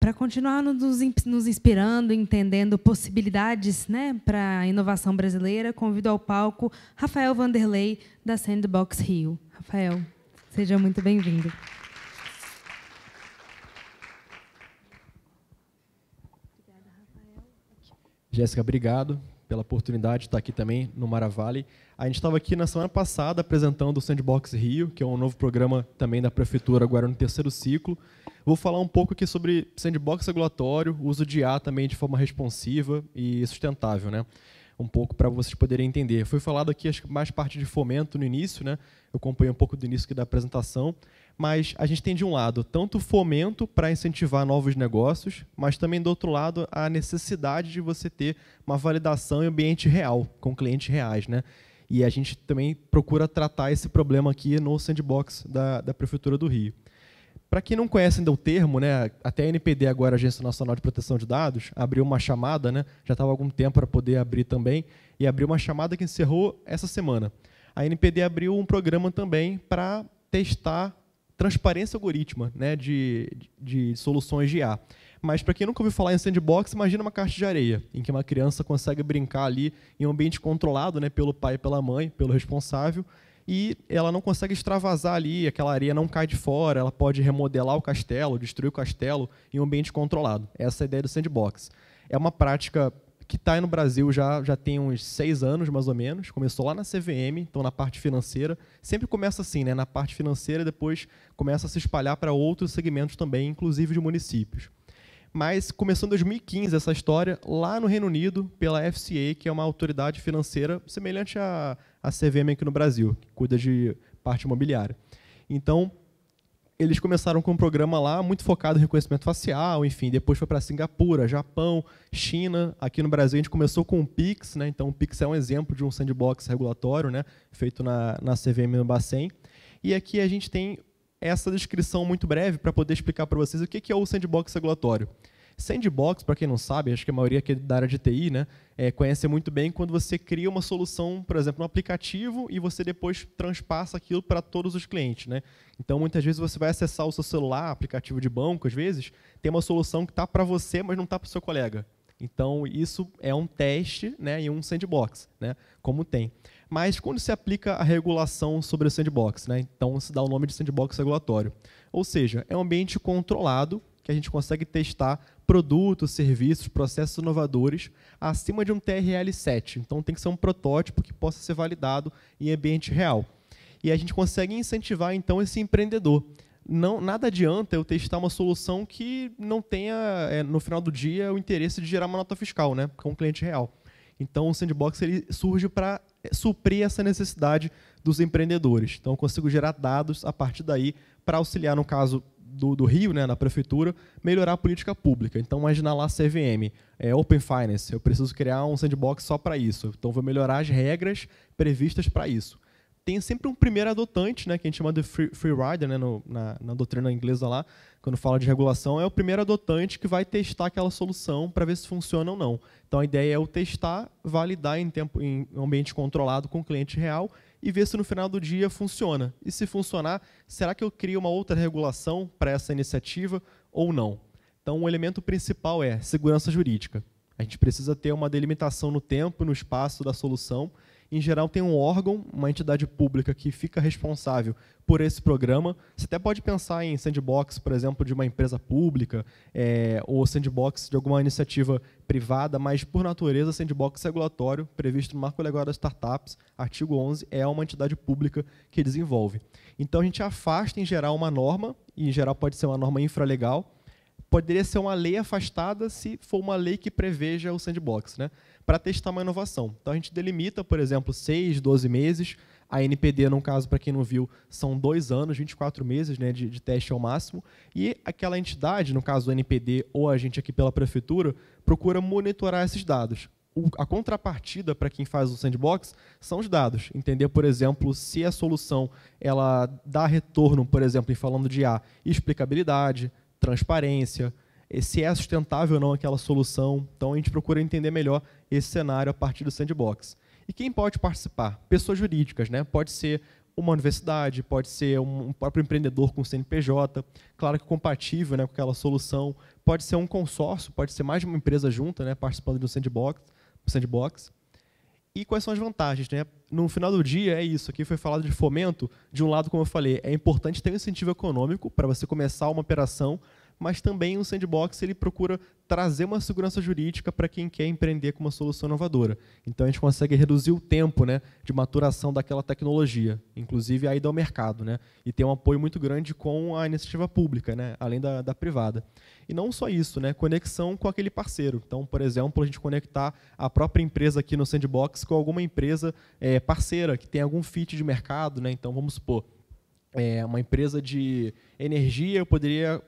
para continuar nos inspirando, entendendo possibilidades, né, para a inovação brasileira, convido ao palco Rafael Vanderlei, da Sandbox Rio. Rafael, seja muito bem-vindo. Jéssica, obrigado pela oportunidade de estar aqui também no Maravale. A gente estava aqui na semana passada apresentando o Sandbox Rio, que é um novo programa também da Prefeitura, agora no 3º ciclo. Vou falar um pouco aqui sobre sandbox regulatório, uso de IA também de forma responsiva e sustentável, né? Um pouco para vocês poderem entender. Foi falado aqui, acho que mais parte de fomento no início, né? Eu acompanhei um pouco do início aqui da apresentação, mas a gente tem de um lado tanto fomento para incentivar novos negócios, mas também do outro lado a necessidade de você ter uma validação em ambiente real, com clientes reais, né? E a gente também procura tratar esse problema aqui no sandbox da Prefeitura do Rio. Para quem não conhece ainda o termo, né, até a NPD, agora a Agência Nacional de Proteção de Dados, abriu uma chamada, né, já estava há algum tempo para poder abrir também, e abriu uma chamada que encerrou essa semana. A NPD abriu um programa também para testar transparência algorítmica, né, de soluções de IA. Mas, para quem nunca ouviu falar em sandbox, imagina uma caixa de areia, em que uma criança consegue brincar ali em um ambiente controlado, né, pelo pai e pela mãe, pelo responsável, e ela não consegue extravasar ali, aquela areia não cai de fora, ela pode remodelar o castelo, destruir o castelo em um ambiente controlado. Essa é a ideia do sandbox. É uma prática que está aí no Brasil já tem uns 6 anos, mais ou menos. Começou lá na CVM, então na parte financeira. Sempre começa assim, né, na parte financeira, e depois começa a se espalhar para outros segmentos também, inclusive de municípios. Mas começou em 2015 essa história, lá no Reino Unido, pela FCA, que é uma autoridade financeira semelhante à CVM aqui no Brasil, que cuida de parte imobiliária. Então, eles começaram com um programa lá muito focado em reconhecimento facial, enfim, depois foi para Singapura, Japão, China. Aqui no Brasil a gente começou com o Pix, né? Então o Pix é um exemplo de um sandbox regulatório, né, feito na CVM no Bacen. E aqui a gente tem essa descrição muito breve para poder explicar para vocês o que é o sandbox regulatório. Sandbox, para quem não sabe, acho que a maioria aqui da área de TI, né, conhece muito bem quando você cria uma solução, por exemplo, no aplicativo, e você depois transpassa aquilo para todos os clientes, né? Então, muitas vezes você vai acessar o seu celular, aplicativo de banco, às vezes, tem uma solução que está para você, mas não está para o seu colega. Então, isso é um teste, né, e um sandbox, né, como tem. Mas quando se aplica a regulação sobre o sandbox, né, então se dá o nome de sandbox regulatório. Ou seja, é um ambiente controlado que a gente consegue testar produtos, serviços, processos inovadores acima de um TRL7. Então, tem que ser um protótipo que possa ser validado em ambiente real. E a gente consegue incentivar, então, esse empreendedor. Nada adianta eu testar uma solução que não tenha, no final do dia, o interesse de gerar uma nota fiscal, né, com um cliente real. Então, o sandbox ele surge para suprir essa necessidade dos empreendedores. Então, eu consigo gerar dados a partir daí para auxiliar, no caso do Rio, né, na prefeitura, melhorar a política pública. Então, imagina lá a CVM, Open Finance, eu preciso criar um sandbox só para isso. Então, vou melhorar as regras previstas para isso. Tem sempre um primeiro adotante, né, que a gente chama de free rider, né, na doutrina inglesa lá, quando fala de regulação, é o primeiro adotante que vai testar aquela solução para ver se funciona ou não. Então, a ideia é eu testar, validar em ambiente controlado com o cliente real e ver se no final do dia funciona. E se funcionar, será que eu crio uma outra regulação para essa iniciativa ou não? Então, o elemento principal é segurança jurídica. A gente precisa ter uma delimitação no tempo e no espaço da solução. Em geral, tem um órgão, uma entidade pública que fica responsável por esse programa. Você até pode pensar em sandbox, por exemplo, de uma empresa pública, ou sandbox de alguma iniciativa privada, mas, por natureza, sandbox regulatório, previsto no Marco Legal das Startups, artigo 11, é uma entidade pública que desenvolve. Então, a gente afasta, em geral, uma norma, e, em geral, pode ser uma norma infralegal. Poderia ser uma lei afastada se for uma lei que preveja o sandbox, né, para testar uma inovação. Então, a gente delimita, por exemplo, 6, 12 meses. A NPD, no caso, para quem não viu, são 2 anos, 24 meses, né, de teste ao máximo. E aquela entidade, no caso do NPD ou a gente aqui pela prefeitura, procura monitorar esses dados. A contrapartida para quem faz o sandbox são os dados. Entender, por exemplo, se a solução ela dá retorno, por exemplo, em falando de IA, explicabilidade, transparência, se é sustentável ou não aquela solução. Então, a gente procura entender melhor esse cenário a partir do sandbox. E quem pode participar? Pessoas jurídicas, né? Pode ser uma universidade, pode ser um próprio empreendedor com CNPJ, claro que compatível, né, com aquela solução, pode ser um consórcio, pode ser mais de uma empresa junta, né, participando de um sandbox. E quais são as vantagens, né? No final do dia, é isso. Aqui foi falado de fomento. De um lado, como eu falei, é importante ter um incentivo econômico para você começar uma operação, mas também o sandbox ele procura trazer uma segurança jurídica para quem quer empreender com uma solução inovadora. Então, a gente consegue reduzir o tempo, né, de maturação daquela tecnologia, inclusive a ida ao mercado, né, e ter um apoio muito grande com a iniciativa pública, né, além da privada. E não só isso, né, conexão com aquele parceiro. Então, por exemplo, a gente conectar a própria empresa aqui no sandbox com alguma empresa parceira que tem algum fit de mercado, né. Então, vamos supor, uma empresa de energia, eu poderia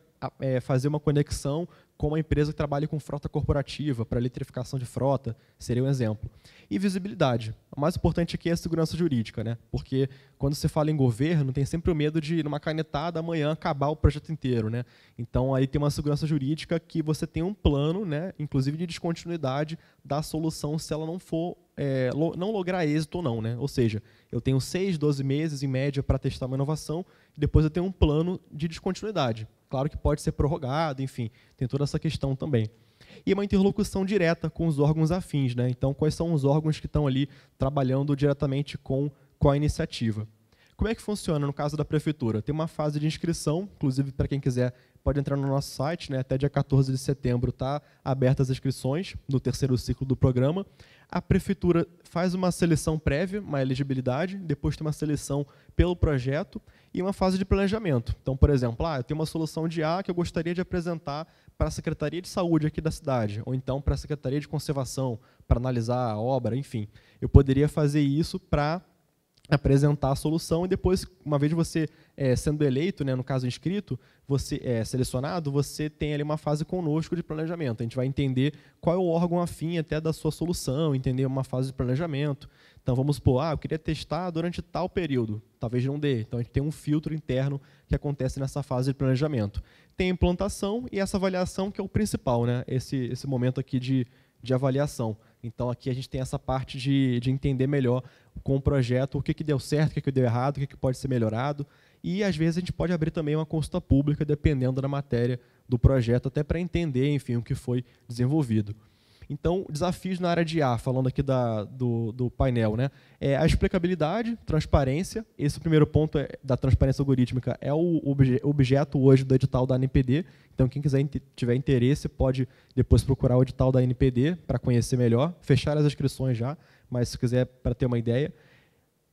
fazer uma conexão com uma empresa que trabalha com frota corporativa, para eletrificação de frota, seria um exemplo. E visibilidade. O mais importante aqui é a segurança jurídica, né? Porque quando você fala em governo, tem sempre o medo de, numa canetada, amanhã acabar o projeto inteiro, né? Então, aí tem uma segurança jurídica que você tem um plano, né, inclusive de descontinuidade da solução se ela não for não lograr êxito ou não, né? Ou seja, eu tenho 6, 12 meses, em média, para testar uma inovação, e depois eu tenho um plano de descontinuidade. Claro que pode ser prorrogado, enfim, tem toda essa questão também. E uma interlocução direta com os órgãos afins, né? Então, quais são os órgãos que estão ali trabalhando diretamente com a iniciativa? Como é que funciona no caso da prefeitura? Tem uma fase de inscrição, inclusive para quem quiser pode entrar no nosso site, né? Até dia 14 de setembro está abertas as inscrições no terceiro ciclo do programa. A prefeitura faz uma seleção prévia, uma elegibilidade, depois tem uma seleção pelo projeto e uma fase de planejamento. Então, por exemplo, eu tenho uma solução de A que eu gostaria de apresentar para a Secretaria de Saúde aqui da cidade, ou então para a Secretaria de Conservação, para analisar a obra, enfim. Eu poderia fazer isso para apresentar a solução e depois, uma vez você sendo eleito, né, no caso inscrito, você selecionado, você tem ali uma fase conosco de planejamento. A gente vai entender qual é o órgão afim até da sua solução, entender uma fase de planejamento. Então, vamos supor, eu queria testar durante tal período, talvez não dê. Então, a gente tem um filtro interno que acontece nessa fase de planejamento. Tem a implantação e essa avaliação que é o principal, né, esse momento aqui de avaliação. Então, aqui a gente tem essa parte de entender melhor com o projeto o que deu certo, o que deu errado, o que pode ser melhorado. E, às vezes, a gente pode abrir também uma consulta pública, dependendo da matéria do projeto, até para entender, enfim, o que foi desenvolvido. Então, desafios na área de A, falando aqui do painel, né? A explicabilidade, transparência. Esse primeiro ponto da transparência algorítmica é o objeto hoje do edital da ANPD. Então, quem tiver interesse pode depois procurar o edital da ANPD para conhecer melhor. Fechar as inscrições já, mas se quiser para ter uma ideia.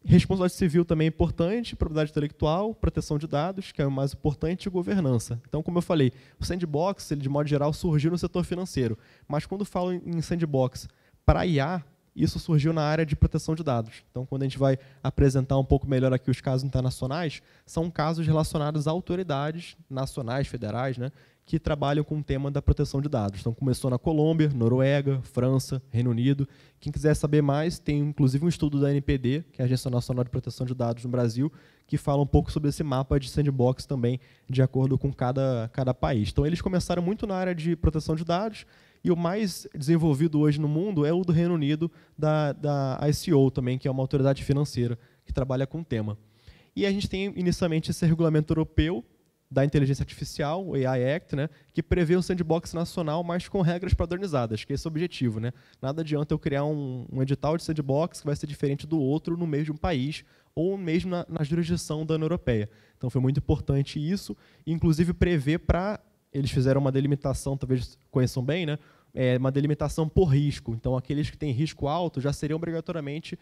Responsabilidade civil também é importante, propriedade intelectual, proteção de dados, que é o mais importante, e governança. Então, como eu falei, o sandbox, ele, de modo geral, surgiu no setor financeiro. Mas, quando falo em sandbox para IA, isso surgiu na área de proteção de dados. Então, quando a gente vai apresentar um pouco melhor aqui os casos internacionais, são casos relacionados a autoridades nacionais, federais, né, que trabalham com o tema da proteção de dados. Então, começou na Colômbia, Noruega, França, Reino Unido. Quem quiser saber mais, tem inclusive um estudo da ANPD, que é a Agência Nacional de Proteção de Dados no Brasil, que fala um pouco sobre esse mapa de sandbox também, de acordo com cada país. Então, eles começaram muito na área de proteção de dados, e o mais desenvolvido hoje no mundo é o do Reino Unido, da ICO também, que é uma autoridade financeira que trabalha com o tema. E a gente tem, inicialmente, esse regulamento europeu da inteligência artificial, o AI Act, né, que prevê um sandbox nacional, mas com regras padronizadas, que é esse o objetivo, né? Nada adianta eu criar um edital de sandbox que vai ser diferente do outro no mesmo país, ou mesmo na jurisdição da União Europeia. Então, foi muito importante isso, inclusive prever para... Eles fizeram uma delimitação, talvez conheçam bem, né? Uma delimitação por risco. Então, aqueles que têm risco alto já seriam obrigatoriamente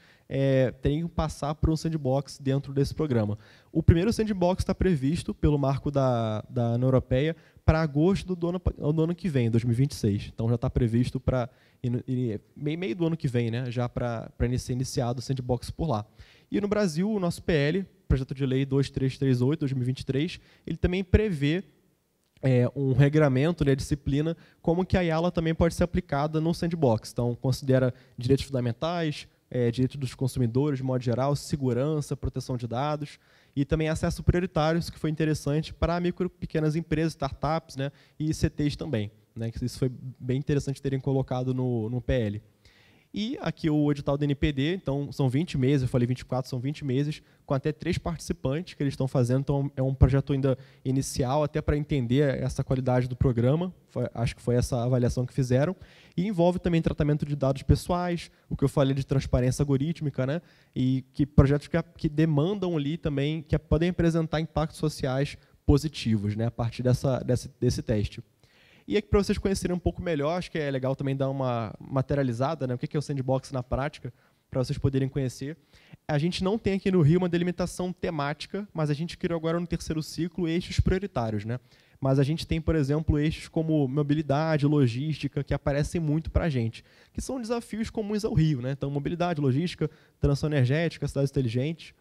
teriam que passar por um sandbox dentro desse programa. O primeiro sandbox está previsto pelo marco da União Europeia para agosto do ano que vem, 2026. Então, já está previsto para meio do ano que vem, né? Já para ser iniciado o sandbox por lá. E no Brasil, o nosso PL, Projeto de Lei 2338, 2023, ele também prevê um regramento, né, disciplina, como que a IALA também pode ser aplicada no sandbox. Então, considera direitos fundamentais, direitos dos consumidores, de modo geral, segurança, proteção de dados, e também acesso prioritário, isso que foi interessante para micro e pequenas empresas, startups, né, e ICTs também. Né, isso foi bem interessante terem colocado no PL. E aqui o edital do NPD, então são 20 meses, eu falei 24, são 20 meses, com até 3 participantes que eles estão fazendo, então é um projeto ainda inicial, até para entender essa qualidade do programa, acho que foi essa avaliação que fizeram, e envolve também tratamento de dados pessoais, o que eu falei de transparência algorítmica, né, e que projetos que demandam ali também, que podem apresentar impactos sociais positivos, né, a partir desse teste. E aqui, para vocês conhecerem um pouco melhor, acho que é legal também dar uma materializada, né? O que é o sandbox na prática, para vocês poderem conhecer. A gente não tem aqui no Rio uma delimitação temática, mas a gente criou agora no terceiro ciclo eixos prioritários, né? Mas a gente tem, por exemplo, eixos como mobilidade, logística, que aparecem muito para a gente, que são desafios comuns ao Rio, né? Então, mobilidade, logística, transição energética, cidades inteligentes.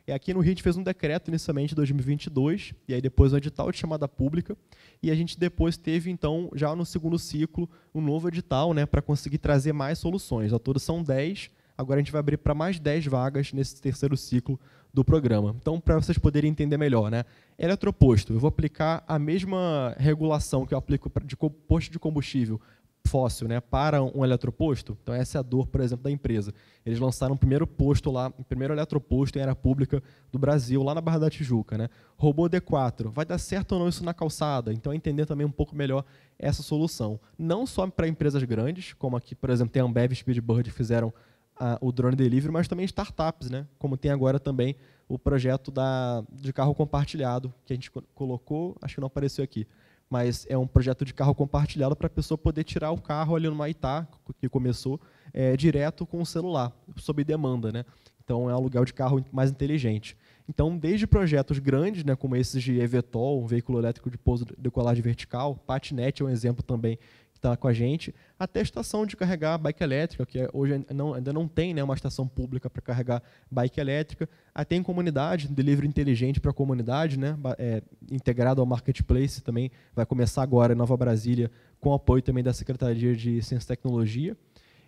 E aqui no Rio a gente fez um decreto inicialmente em 2022, e aí depois um edital de chamada pública, e a gente depois teve, então, já no segundo ciclo, um novo edital, né, para conseguir trazer mais soluções. Ao todo são 10, agora a gente vai abrir para mais 10 vagas nesse terceiro ciclo do programa. Então, para vocês poderem entender melhor, né, eletroposto, eu vou aplicar a mesma regulação que eu aplico de posto de combustível fóssil, né, para um eletroposto. Então essa é a dor, por exemplo, da empresa. Eles lançaram o primeiro posto lá, o primeiro eletroposto em área pública do Brasil, lá na Barra da Tijuca, né? Robô D4, vai dar certo ou não isso na calçada? Então entender também um pouco melhor essa solução. Não só para empresas grandes, como aqui, por exemplo, tem a Ambev e Speedbird que fizeram o drone delivery, mas também startups, né? Como tem agora também o projeto de carro compartilhado, que a gente colocou, acho que não apareceu aqui, mas é um projeto de carro compartilhado para a pessoa poder tirar o carro ali no Maitá, que começou, direto com o celular, sob demanda, né? Então, é um aluguel de carro mais inteligente. Então, desde projetos grandes, né, como esses de eVTOL, um veículo elétrico de pouso de decolagem vertical, patinete é um exemplo também que está com a gente, até estação de carregar bike elétrica, que hoje ainda não tem, né, uma estação pública para carregar bike elétrica, até em comunidade, delivery inteligente para a comunidade, né, integrado ao marketplace também, vai começar agora em Nova Brasília, com apoio também da Secretaria de Ciência e Tecnologia.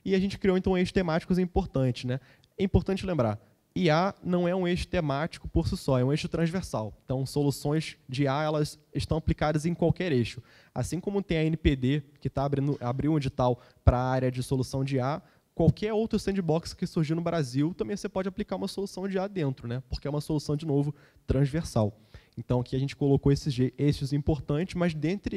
E a gente criou, então, eixos temáticos importantes, né? É importante lembrar, IA não é um eixo temático por si só, é um eixo transversal. Então, soluções de IA elas estão aplicadas em qualquer eixo. Assim como tem a NPD, que abriu um edital para a área de solução de IA, qualquer outro sandbox que surgir no Brasil, também você pode aplicar uma solução de IA dentro, né? Porque é uma solução, de novo, transversal. Então, aqui a gente colocou esses eixos importantes, mas dentro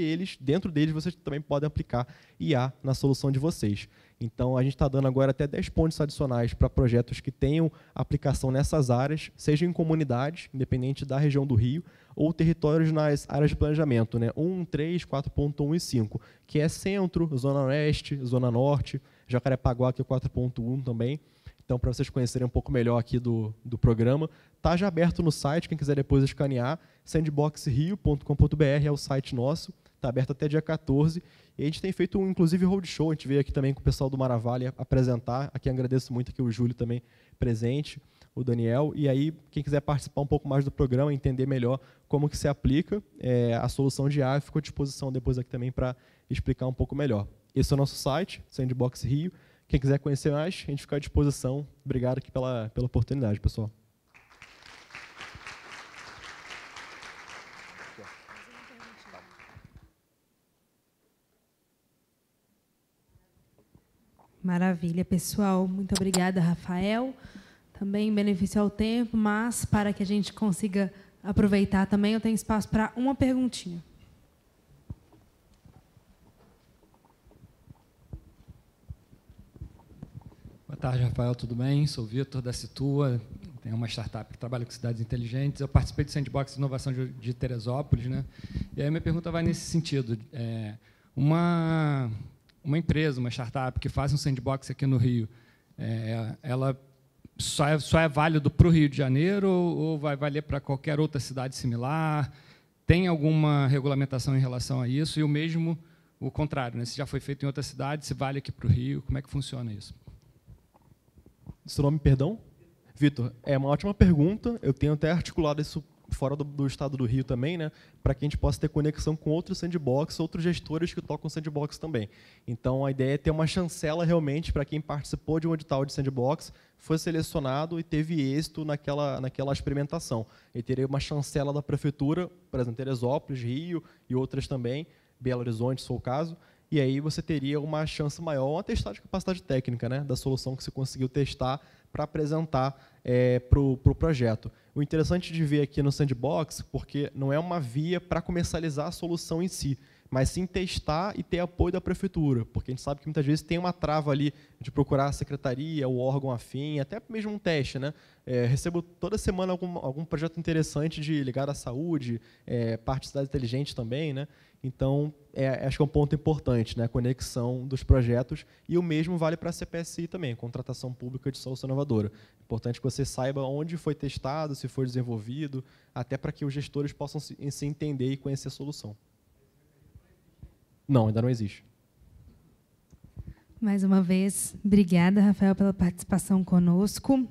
deles, vocês também podem aplicar IA na solução de vocês. Então, a gente está dando agora até 10 pontos adicionais para projetos que tenham aplicação nessas áreas, seja em comunidades, independente da região do Rio, ou territórios nas áreas de planejamento, né? 1, 3, 4.1 e 5, que é centro, zona oeste, zona norte, Jacarepaguá, que é 4.1 também. Então, para vocês conhecerem um pouco melhor aqui do programa, está já aberto no site, quem quiser depois escanear, sandboxrio.com.br é o site nosso, está aberto até dia 14, e a gente tem feito, inclusive, roadshow, a gente veio aqui também com o pessoal do Maravalha apresentar, aqui agradeço muito aqui o Júlio também presente, o Daniel, e aí, quem quiser participar um pouco mais do programa, entender melhor como que se aplica a solução de IA, fico à disposição depois aqui também para explicar um pouco melhor. Esse é o nosso site, Sandbox Rio. Quem quiser conhecer mais, a gente fica à disposição. Obrigado aqui pela oportunidade, pessoal. Maravilha, pessoal. Muito obrigada, Rafael. Também benefício ao tempo, mas para que a gente consiga aproveitar também, eu tenho espaço para uma perguntinha. Boa tarde, Rafael, tudo bem? Sou o Vitor, da Situa, tenho uma startup que trabalha com cidades inteligentes. Eu participei do Sandbox de Inovação de Teresópolis, né? E aí minha pergunta vai nesse sentido. Uma empresa, uma startup que faz um sandbox aqui no Rio, ela só é válido para o Rio de Janeiro ou vai valer para qualquer outra cidade similar? Tem alguma regulamentação em relação a isso? E o mesmo, o contrário, né? Se já foi feito em outra cidade, se vale aqui para o Rio, como é que funciona isso? Seu nome, perdão? Vitor, é uma ótima pergunta. Eu tenho até articulado isso fora do estado do Rio também, né, para que a gente possa ter conexão com outros sandbox, outros gestores que tocam sandbox também. Então, a ideia é ter uma chancela realmente para quem participou de um edital de sandbox, foi selecionado e teve êxito naquela experimentação. E teria uma chancela da prefeitura, por exemplo, Teresópolis, Rio e outras também, Belo Horizonte, se for o caso, e aí você teria uma chance maior, um atestado de capacidade técnica, né, da solução que você conseguiu testar para apresentar para o projeto. O interessante de ver aqui no Sandbox, porque não é uma via para comercializar a solução em si, mas sim testar e ter apoio da prefeitura, porque a gente sabe que muitas vezes tem uma trava ali de procurar a secretaria, o órgão afim, até mesmo um teste, né? Recebo toda semana algum projeto interessante ligado à saúde, parte de cidade inteligente também, né? Então, acho que é um ponto importante, né? A conexão dos projetos, e o mesmo vale para a CPSI também, Contratação Pública de Solução Inovadora. É importante que você saiba onde foi testado, se foi desenvolvido, até para que os gestores possam se entender e conhecer a solução. Não, ainda não existe. Mais uma vez, obrigada, Rafael, pela participação conosco.